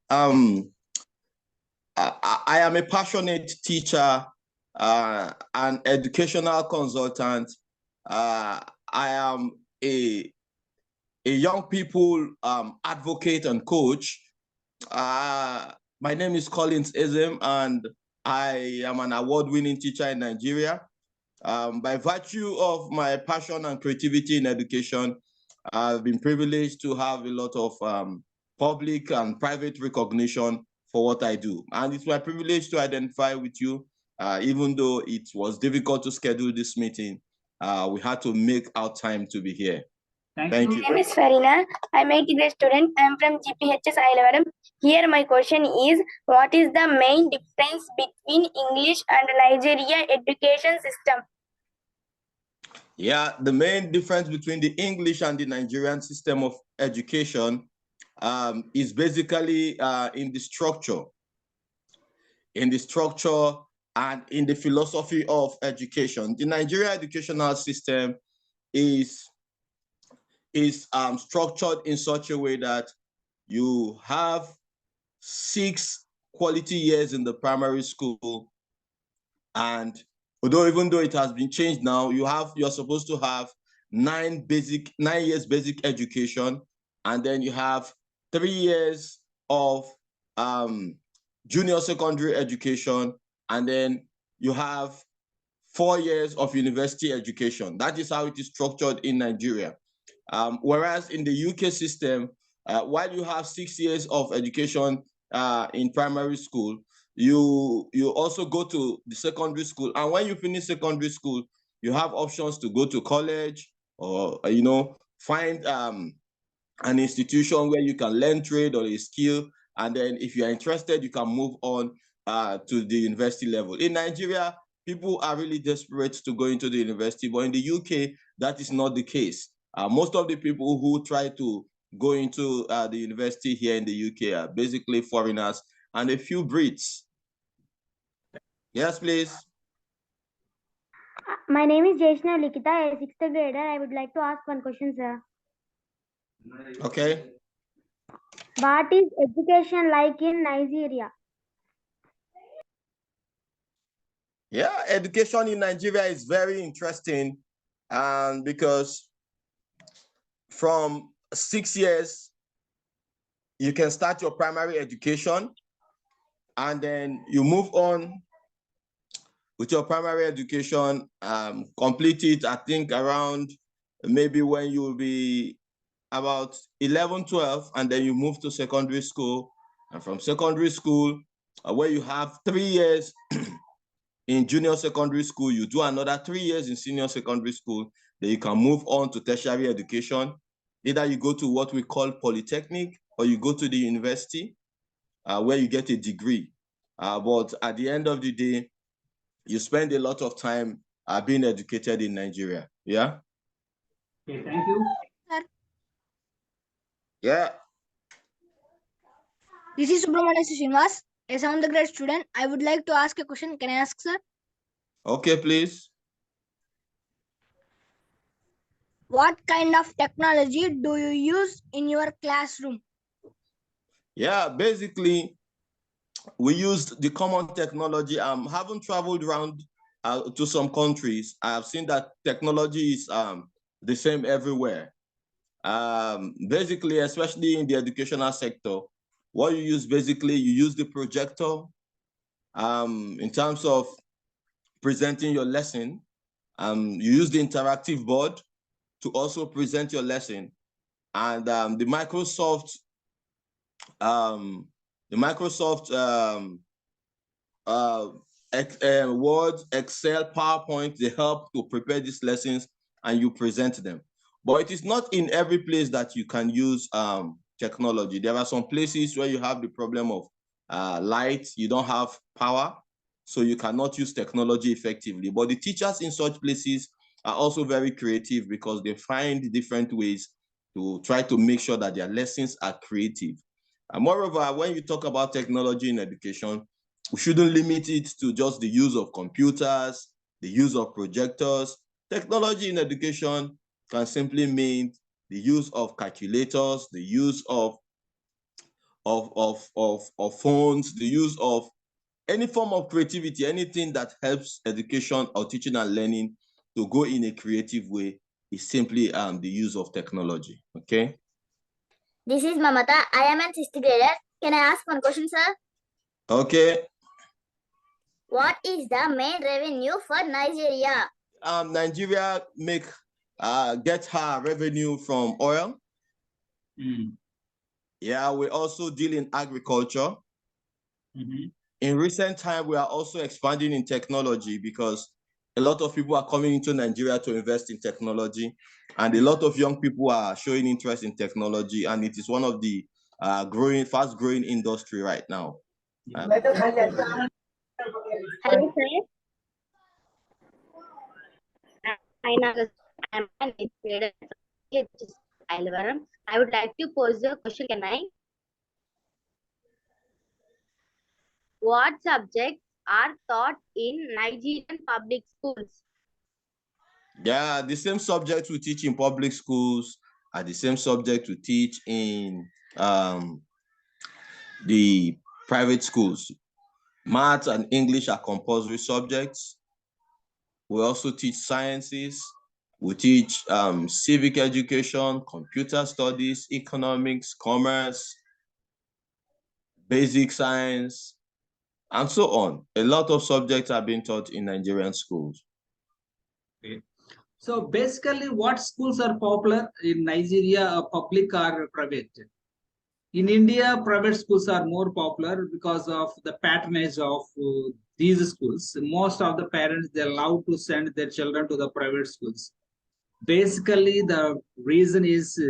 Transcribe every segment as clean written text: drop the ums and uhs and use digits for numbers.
Um, I am a passionate teacher, an educational consultant. I am a young people advocate and coach. My name is Collins Ezem, and I am an award-winning teacher in Nigeria. By virtue of my passion and creativity in education, I've been privileged to have a lot of public and private recognition for what I do. And it's my privilege to identify with you, even though it was difficult to schedule this meeting. We had to make our time to be here. Thank you. My name is Farina. I'm an 8th grade student. I'm from Z.P.H.S Ilavaram. Here my question is, what is the main difference between English and Nigeria education system? Yeah, the main difference between the English and the Nigerian system of education is basically in the structure. In the structure and in the philosophy of education. The Nigerian educational system is structured in such a way that you have 6 quality years in the primary school, and even though it has been changed now, you're supposed to have 9 years basic education, and then you have 3 years of junior secondary education, and then you have 4 years of university education. That is how it is structured in Nigeria. Whereas in the UK system, while you have 6 years of education in primary school, you also go to the secondary school. And when you finish secondary school, you have options to go to college or, find an institution where you can learn trade or a skill. And then if you're interested, you can move on to the university level. In Nigeria, people are really desperate to go into the university, but in the UK, that is not the case. Most of the people who try to go into the university here in the UK are basically foreigners and a few Brits. Yes, please. My name is Jeshna Likita, a 6th grader. I would like to ask one question, sir. Okay. What is education like in Nigeria? Yeah, education in Nigeria is very interesting because from 6 years, you can start your primary education, and then you move on with your primary education, complete it, I think, around maybe when you will be about 11, 12, and then you move to secondary school. And from secondary school, where you have 3 years in junior secondary school, you do another 3 years in senior secondary school, then you can move on to tertiary education. Either you go to what we call polytechnic, or you go to the university where you get a degree. But at the end of the day, you spend a lot of time being educated in Nigeria. Yeah? Okay, thank you. Sir. Yeah. This is Subramania Srinivas, a 7th grade student. I would like to ask a question. Can I ask, sir? Okay, please. What kind of technology do you use in your classroom? Yeah, basically, we used the common technology. Haven't traveled around to some countries. I have seen that technology is the same everywhere. Basically, especially in the educational sector, what you use, basically, you use the projector in terms of presenting your lesson. You use the interactive board to also present your lesson. And the Microsoft Word, Excel, PowerPoint, they help to prepare these lessons and you present them. But it is not in every place that you can use technology. There are some places where you have the problem of light, you don't have power, so you cannot use technology effectively. But the teachers in such places are also very creative because they find different ways to try to make sure that their lessons are creative. And moreover, when you talk about technology in education, we shouldn't limit it to just the use of computers, the use of projectors. Technology in education can simply mean the use of calculators, the use of of phones, the use of any form of creativity, anything that helps education or teaching and learning to go in a creative way is simply the use of technology. Okay. This is Mamata. I am an sixth grader. Can I ask one question, sir? Okay. What is the main revenue for Nigeria? Nigeria gets her revenue from oil. Yeah, we also deal in agriculture. In recent time, we are also expanding in technology because a lot of people are coming into Nigeria to invest in technology, and a lot of young people are showing interest in technology, and it is one of the fast-growing industry right now. Hello, sir. I am an educator from Z.P.H.S Ilavaram. I would like to pose a question. Can I? What subjects are taught in Nigerian public schools? Yeah, the same subjects we teach in public schools are the same subject we teach in the private schools. Math and English are compulsory subjects. We also teach sciences. We teach civic education, computer studies, economics, commerce, basic science, and so on. A lot of subjects are being taught in Nigerian schools. Okay. So basically, what schools are popular in Nigeria, public or private? In India, private schools are more popular because of the patronage of these schools. Most of the parents, they allow to send their children to the private schools. Basically, the reason is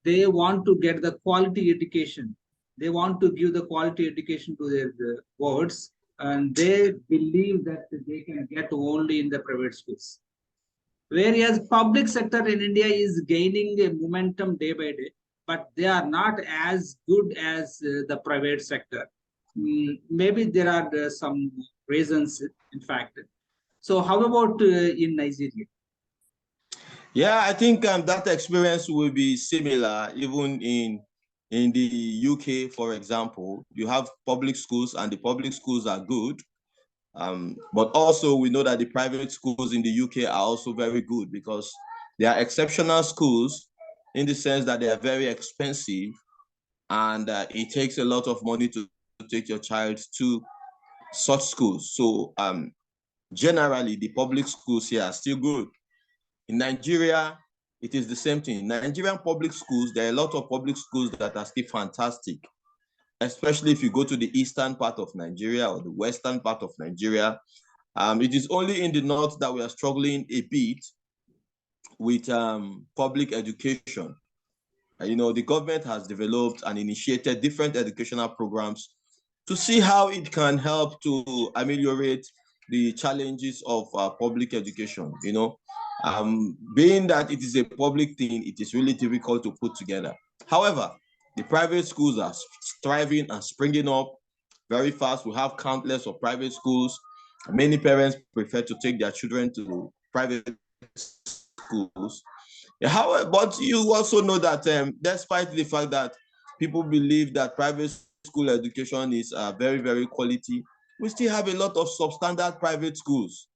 they want to get the quality education. They want to give the quality education to their wards, and they believe that they can get only in the private schools. Whereas public sector in India is gaining a momentum day by day, but they are not as good as the private sector. Maybe there are some reasons, in fact. So how about in Nigeria? Yeah, I think that experience will be similar even in the UK, for example. You have public schools and the public schools are good. But also we know that the private schools in the UK are also very good because they are exceptional schools in the sense that they are very expensive, and it takes a lot of money to take your child to such schools. So generally, the public schools here are still good. In Nigeria, it is the same thing. In Nigerian public schools, there are a lot of public schools that are still fantastic, especially if you go to the eastern part of Nigeria or the western part of Nigeria. It is only in the north that we are struggling a bit with public education. You know, the government has developed and initiated different educational programs to see how it can help to ameliorate the challenges of public education. You know, being that it is a public thing, it is really difficult to put together. However, the private schools are thriving and springing up very fast. We have countless of private schools. Many parents prefer to take their children to private schools. However, but you also know that despite the fact that people believe that private school education is very, very quality, we still have a lot of substandard private schools.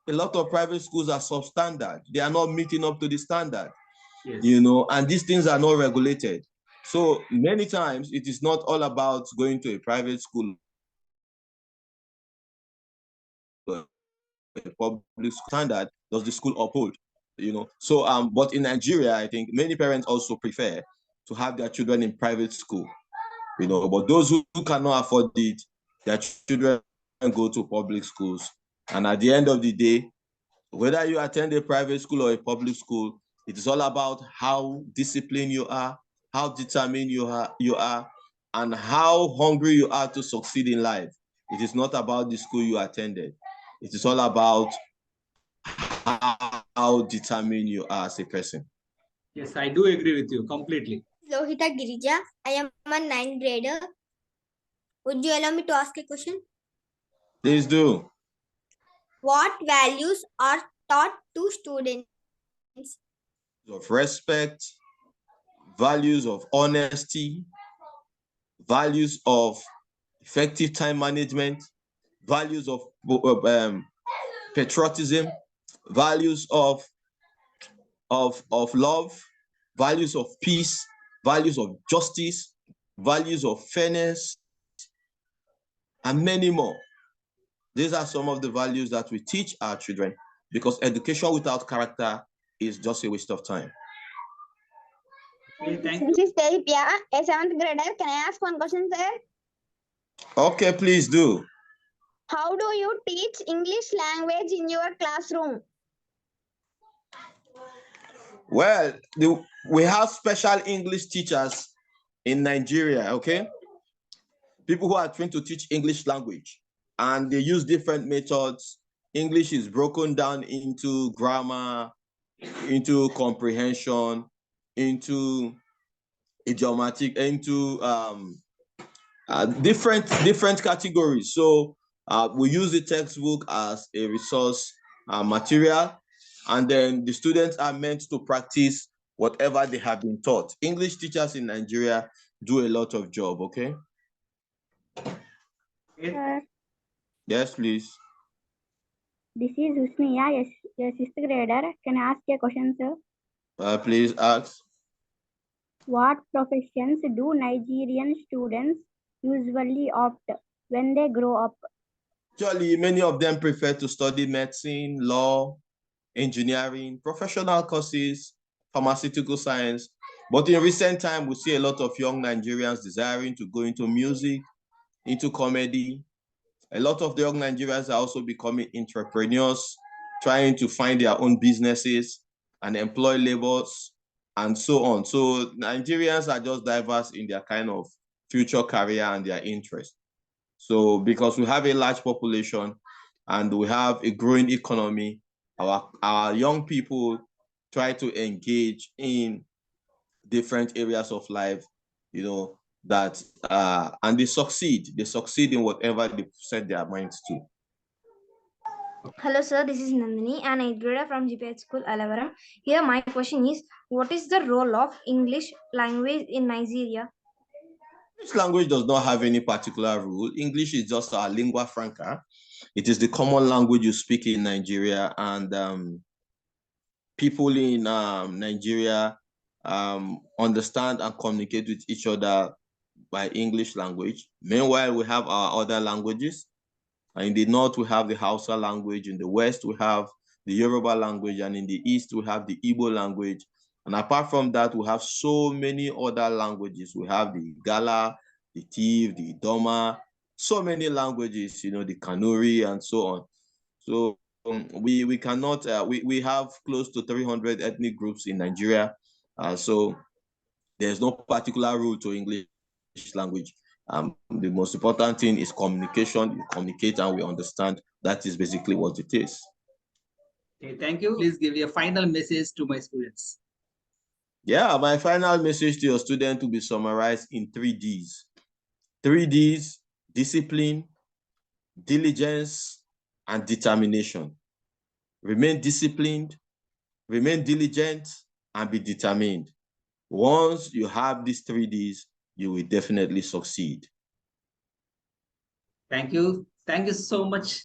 A lot of private schools are substandard. They are not meeting up to the standard, yes. You know, and these things are not regulated. So many times it is not all about going to a private school, a public standard. Does the school uphold? You know, so but in Nigeria, I think many parents also prefer to have their children in private school. You know, but those who cannot afford it, their children go to public schools. And at the end of the day, whether you attend a private school or a public school, it is all about how disciplined you are, how determined you are, and how hungry you are to succeed in life. It is not about the school you attended. It is all about how determined you are as a person. Yes, I do agree with you completely. Lohita Girija, I am a ninth grader. Would you allow me to ask a question? Please do. What values are taught to students? Of respect, values of honesty, values of effective time management, values of patriotism, values of love, values of peace, values of justice, values of fairness, and many more. These are some of the values that we teach our children, because education without character is just a waste of time. Okay, thank This you. is Telipia, a 7th grader. Can I ask one question, sir? Okay, please do. How do you teach English language in your classroom? Well, we have special English teachers in Nigeria, okay? People who are trained to teach English language, and they use different methods. English is broken down into grammar, into comprehension, into idiomatic, into different categories. So we use the textbook as a resource material, and then the students are meant to practice whatever they have been taught. English teachers in Nigeria do a lot of job, okay? Sir, Yes, please. this is Husniya, a 6th grader. Can I ask a question, sir? Please ask. What professions do Nigerian students usually opt when they grow up? Actually, many of them prefer to study medicine, law, engineering, professional courses, pharmaceutical science. But in recent time, we see a lot of young Nigerians desiring to go into music, into comedy. A lot of the young Nigerians are also becoming entrepreneurs, trying to find their own businesses and employ laborers and so on. So Nigerians are just diverse in their kind of future career and their interest. So because we have a large population and we have a growing economy, our young people try to engage in different areas of life, you know, that and they succeed in whatever they set their minds to. Hello, sir. This is Nandini, an educator from Z.P.H.S Ilavaram. Here, my question is: what is the role of English language in Nigeria? English language does not have any particular rule. English is just our lingua franca. It is the common language you speak in Nigeria, and people in Nigeria understand and communicate with each other by English language. Meanwhile, we have our other languages. In the north, we have the Hausa language. In the west, we have the Yoruba language. And in the east, we have the Igbo language. And apart from that, we have so many other languages. We have the Igala, the Tiv, the Idoma, so many languages, you know, the Kanuri and so on. So we cannot, we have close to 300 ethnic groups in Nigeria. So there's no particular rule to English language. The most important thing is communication. You communicate and we understand. That is basically what it is. Okay, thank you. Please give a final message to my students. Yeah, my final message to your student will be summarized in 3 Ds. 3 Ds: discipline, diligence, and determination. Remain disciplined, remain diligent, and be determined. Once you have these 3 Ds, you will definitely succeed. Thank you. Thank you so much.